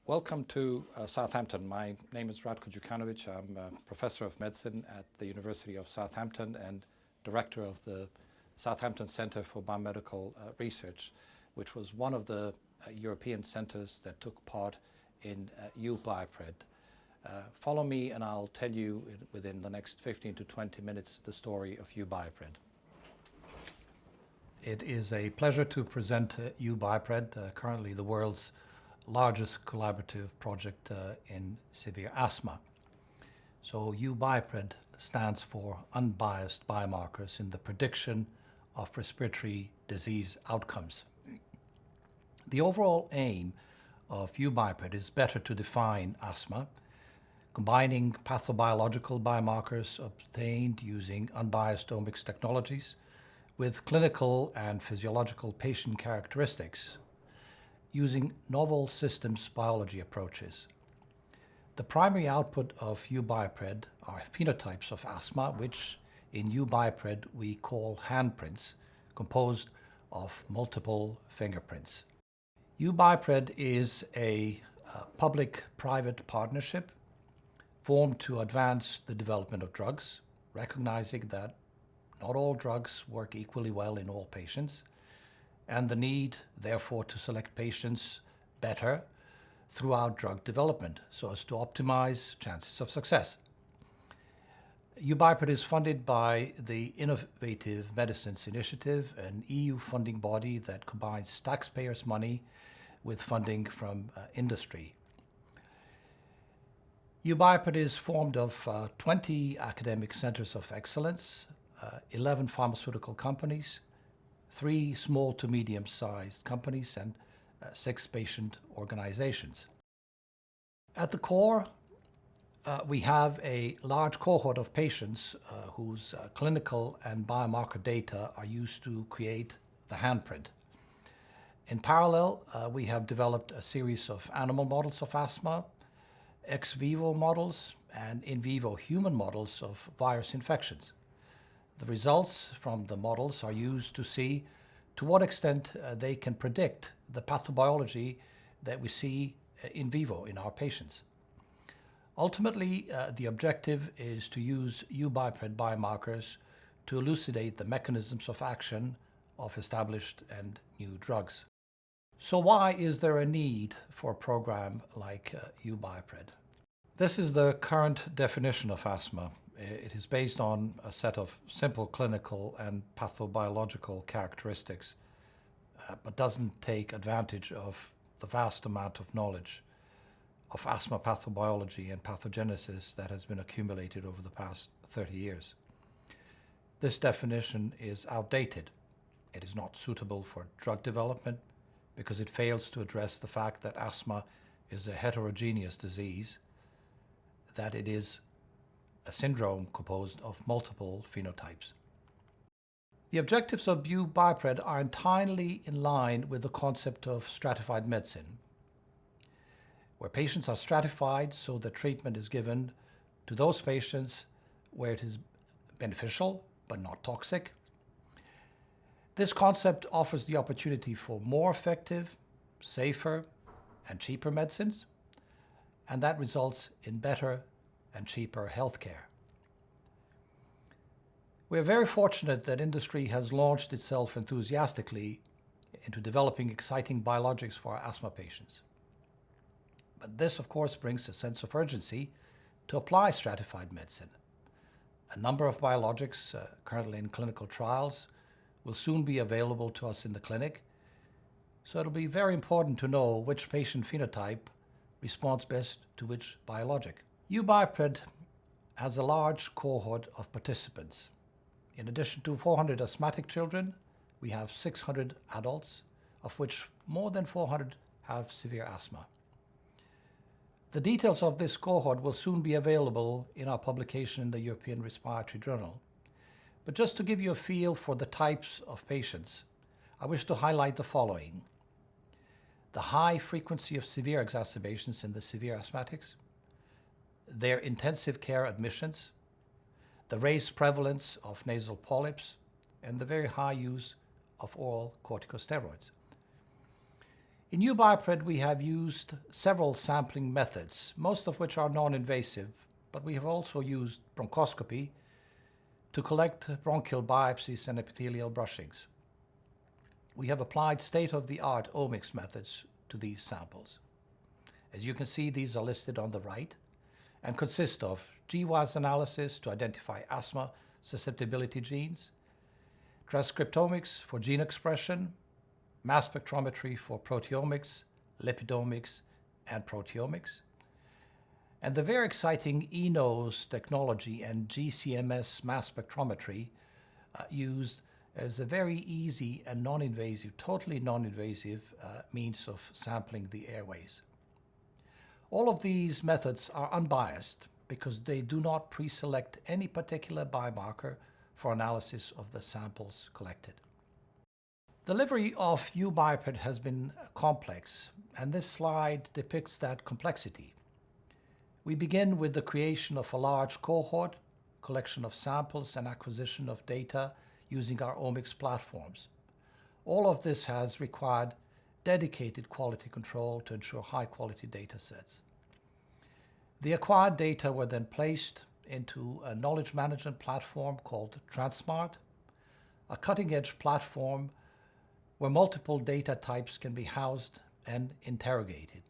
Welcome to Southampton. My name is Ratko Djukanovic. I'm a professor of medicine at the University of Southampton and director of the Southampton Centre for Biomedical Research, which was one of the European centres that took part in U-BIOPRED. Follow me and I'll tell you within the next 15 to 20 minutes the story of U-BIOPRED. It is a pleasure to present U-BIOPRED, currently the world's largest collaborative project in severe asthma. So U-BIOPRED stands for unbiased biomarkers in the prediction of respiratory disease outcomes. The overall aim of U-BIOPRED is better to define asthma, combining pathobiological biomarkers obtained using unbiased omics technologies with clinical and physiological patient characteristics using novel systems biology approaches. The primary output of U-BIOPRED are phenotypes of asthma, which in U-BIOPRED we call handprints, composed of multiple fingerprints. U-BIOPRED is a public-private partnership formed to advance the development of drugs, recognizing that not all drugs work equally well in all patients, and the need, therefore, to select patients better throughout drug development so as to optimize chances of success. U-BIOPRED is funded by the Innovative Medicines Initiative, an EU funding body that combines taxpayers' money with funding from industry. U-BIOPRED is formed of 20 academic centers of excellence, 11 pharmaceutical companies, 3 small to medium-sized companies, and 6 patient organizations. At the core, we have a large cohort of patients whose clinical and biomarker data are used to create the handprint. In parallel, we have developed a series of animal models of asthma, ex vivo models, and in vivo human models of virus infections. The results from the models are used to see to what extent they can predict the pathobiology that we see in vivo in our patients. Ultimately, the objective is to use U-BIOPRED biomarkers to elucidate the mechanisms of action of established and new drugs. So why is there a need for a program like U-BIOPRED? This is the current definition of asthma. It is based on a set of simple clinical and pathobiological characteristics, but doesn't take advantage of the vast amount of knowledge of asthma pathobiology and pathogenesis that has been accumulated over the past 30 years. This definition is outdated. It is not suitable for drug development because it fails to address the fact that asthma is a heterogeneous disease, that it is a syndrome composed of multiple phenotypes. The objectives of U-BIOPRED are entirely in line with the concept of stratified medicine, where patients are stratified so the treatment is given to those patients where it is beneficial but not toxic. This concept offers the opportunity for more effective, safer, and cheaper medicines, and that results in better and cheaper healthcare. We are very fortunate that industry has launched itself enthusiastically into developing exciting biologics for our asthma patients. But this, of course, brings a sense of urgency to apply stratified medicine. A number of biologics currently in clinical trials will soon be available to us in the clinic, so it'll be very important to know which patient phenotype responds best to which biologic. U-BIOPRED has a large cohort of participants. In addition to 400 asthmatic children, we have 600 adults, of which more than 400 have severe asthma. The details of this cohort will soon be available in our publication in the European Respiratory Journal. But just to give you a feel for the types of patients, I wish to highlight the following: the high frequency of severe exacerbations in the severe asthmatics, their intensive care admissions, the raised prevalence of nasal polyps, and the very high use of oral corticosteroids. In U-BIOPRED, we have used several sampling methods, most of which are non-invasive, but we have also used bronchoscopy to collect bronchial biopsies and epithelial brushings. We have applied state-of-the-art omics methods to these samples. As you can see, these are listed on the right and consist of GWAS analysis to identify asthma susceptibility genes, transcriptomics for gene expression, mass spectrometry for proteomics, lipidomics, and proteomics, and the very exciting eNOS technology and GCMS mass spectrometry used as a very easy and non-invasive, totally non-invasive means of sampling the airways. All of these methods are unbiased because they do not pre-select any particular biomarker for analysis of the samples collected. The delivery of U-BIOPRED has been complex, and this slide depicts that complexity. We begin with the creation of a large cohort, collection of samples, and acquisition of data using our omics platforms. All of this has required dedicated quality control to ensure high-quality data sets. The acquired data were then placed into a knowledge management platform called Transmart, a cutting-edge platform where multiple data types can be housed and interrogated.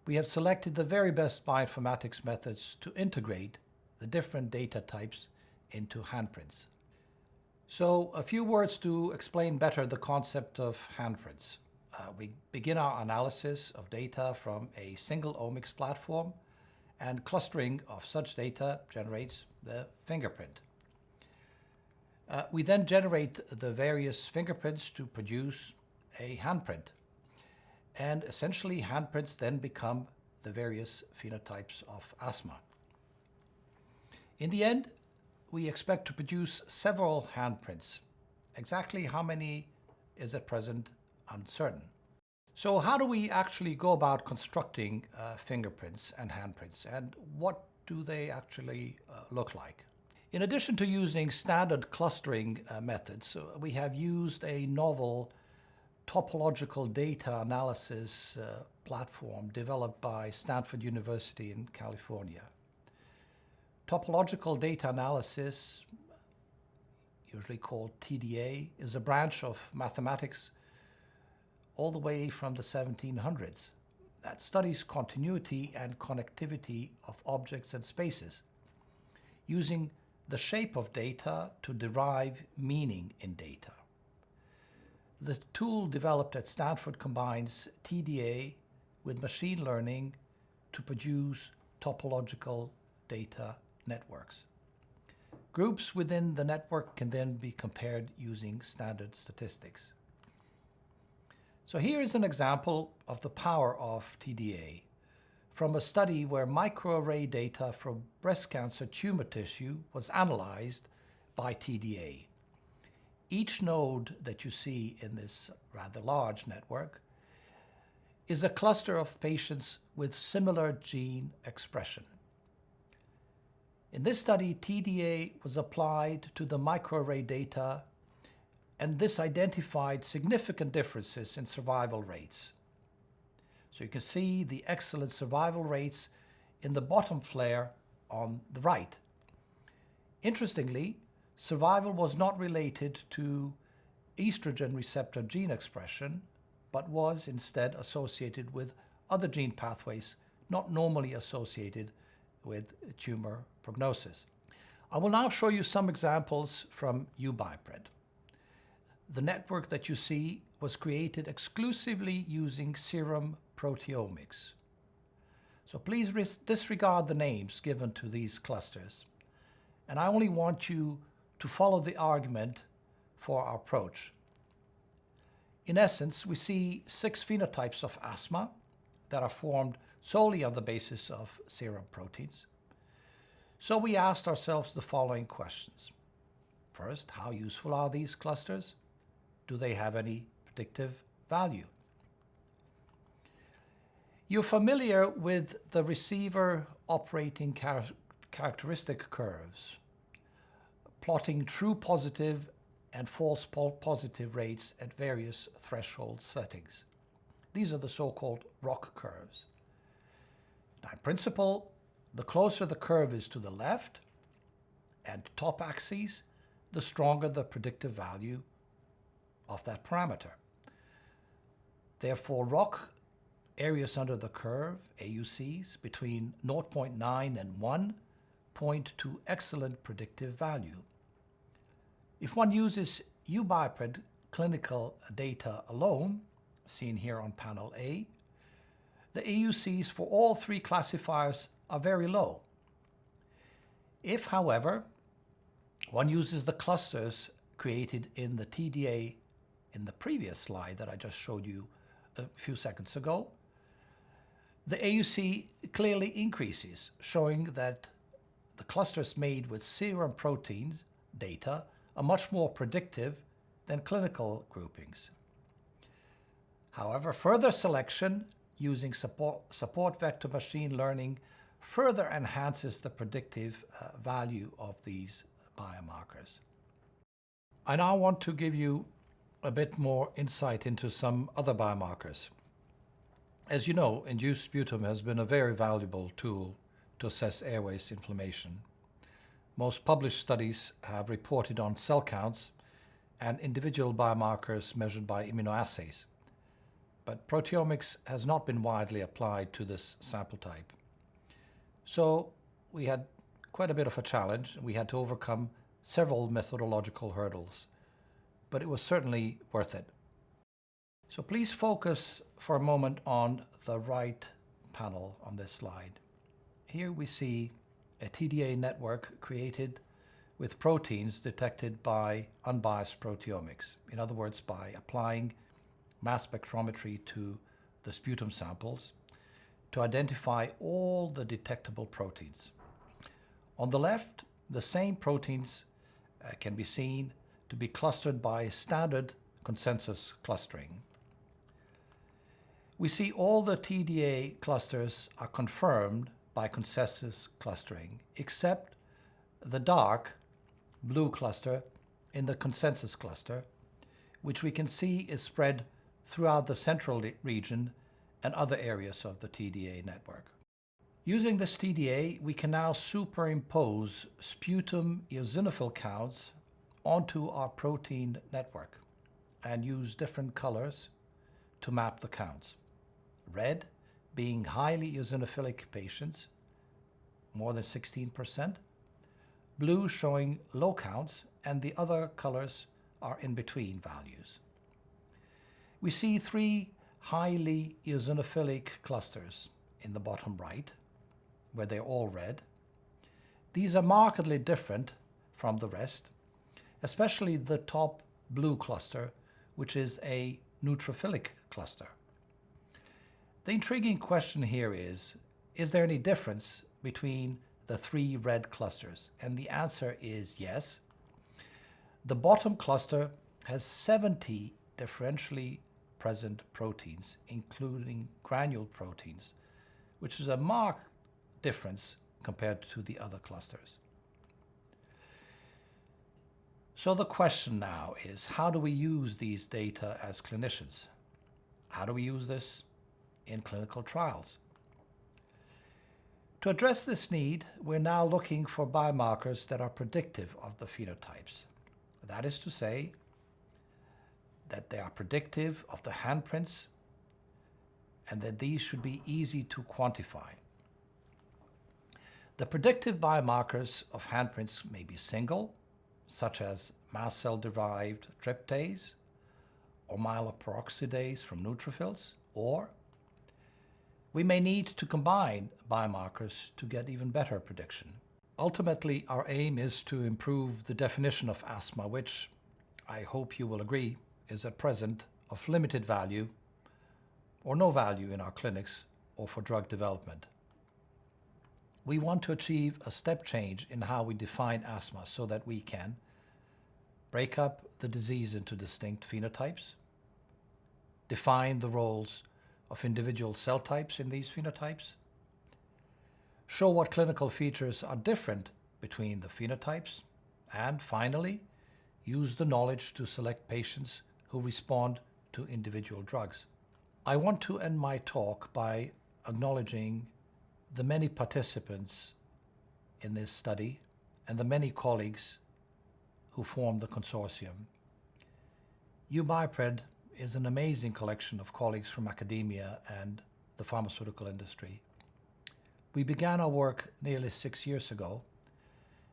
We have selected the very best bioinformatics methods to integrate the different data types into Handprints. So a few words to explain better the concept of Handprints. We begin our analysis of data from a single omics platform, and clustering of such data generates the fingerprint. We then generate the various fingerprints to produce a handprint. And essentially, handprints then become the various phenotypes of asthma. In the end, we expect to produce several handprints. Exactly how many is at present uncertain. So how do we actually go about constructing fingerprints and handprints, and what do they actually look like? In addition to using standard clustering methods, we have used a novel topological data analysis platform developed by Stanford University in California. Topological data analysis, usually called TDA, is a branch of mathematics all the way from the 1700s that studies continuity and connectivity of objects and spaces, using the shape of data to derive meaning in data. The tool developed at Stanford combines TDA with machine learning to produce topological data networks. Groups within the network can then be compared using standard statistics. So here is an example of the power of TDA from a study where microarray data from breast cancer tumor tissue was analyzed by TDA. Each node that you see in this rather large network is a cluster of patients with similar gene expression. In this study, TDA was applied to the microarray data, and this identified significant differences in survival rates. So you can see the excellent survival rates in the bottom flare on the right. Interestingly, survival was not related to estrogen receptor gene expression, but was instead associated with other gene pathways not normally associated with tumor prognosis. I will now show you some examples from U-BIOPRED. The network that you see was created exclusively using serum proteomics. So please disregard the names given to these clusters. And I only want you to follow the argument for our approach. In essence, we see 6 phenotypes of asthma that are formed solely on the basis of serum proteins. So we asked ourselves the following questions. First, how useful are these clusters? Do they have any predictive value? You're familiar with the receiver operating characteristic curves, plotting true positive and false positive rates at various threshold settings. These are the so-called ROC curves. Now, in principle, the closer the curve is to the left and top axes, the stronger the predictive value of that parameter. Therefore, ROC areas under the curve, AUCs, between 0.9 and 1 point to excellent predictive value. If one uses U-BIOPRED clinical data alone, seen here on panel A, the AUCs for all three classifiers are very low. If, however, one uses the clusters created in the TDA in the previous slide that I just showed you a few seconds ago, the AUC clearly increases, showing that the clusters made with serum proteins data are much more predictive than clinical groupings. However, further selection using support vector machine learning further enhances the predictive value of these biomarkers. I now want to give you a bit more insight into some other biomarkers. As you know, induced sputum has been a very valuable tool to assess airways inflammation. Most published studies have reported on cell counts and individual biomarkers measured by immunoassays, but proteomics has not been widely applied to this sample type. So we had quite a bit of a challenge. We had to overcome several methodological hurdles, but it was certainly worth it. So please focus for a moment on the right panel on this slide. Here we see a TDA network created with proteins detected by unbiased proteomics. In other words, by applying mass spectrometry to the sputum samples to identify all the detectable proteins. On the left, the same proteins can be seen to be clustered by standard consensus clustering. We see all the TDA clusters are confirmed by consensus clustering, except the dark blue cluster in the consensus cluster, which we can see is spread throughout the central region and other areas of the TDA network. Using this TDA, we can now superimpose sputum eosinophil counts onto our protein network and use different colors to map the counts. Red being highly eosinophilic patients, more than 16%, blue showing low counts, and the other colors are in between values. We see three highly eosinophilic clusters in the bottom right, where they're all red. These are markedly different from the rest, especially the top blue cluster, which is a neutrophilic cluster. The intriguing question here is there any difference between the three red clusters? And the answer is yes. The bottom cluster has 70 differentially present proteins, including granule proteins, which is a marked difference compared to the other clusters. So the question now is, how do we use these data as clinicians? How do we use this in clinical trials? To address this need, we're now looking for biomarkers that are predictive of the phenotypes. That is to say, that they are predictive of the handprints and that these should be easy to quantify. The predictive biomarkers of handprints may be single, such as mast cell-derived tryptase or myeloperoxidase from neutrophils, or we may need to combine biomarkers to get even better prediction. Ultimately, our aim is to improve the definition of asthma, which I hope you will agree is at present of limited value or no value in our clinics or for drug development. We want to achieve a step change in how we define asthma so that we can break up the disease into distinct phenotypes, define the roles of individual cell types in these phenotypes, show what clinical features are different between the phenotypes, and finally, use the knowledge to select patients who respond to individual drugs. I want to end my talk by acknowledging the many participants in this study and the many colleagues who formed the consortium. U-BIOPRED is an amazing collection of colleagues from academia and the pharmaceutical industry. We began our work nearly 6 years ago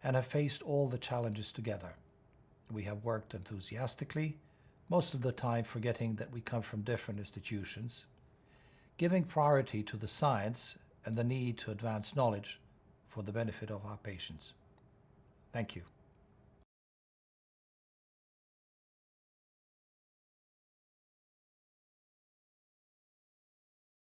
and have faced all the challenges together. We have worked enthusiastically, most of the time forgetting that we come from different institutions, giving priority to the science and the need to advance knowledge for the benefit of our patients. Thank you.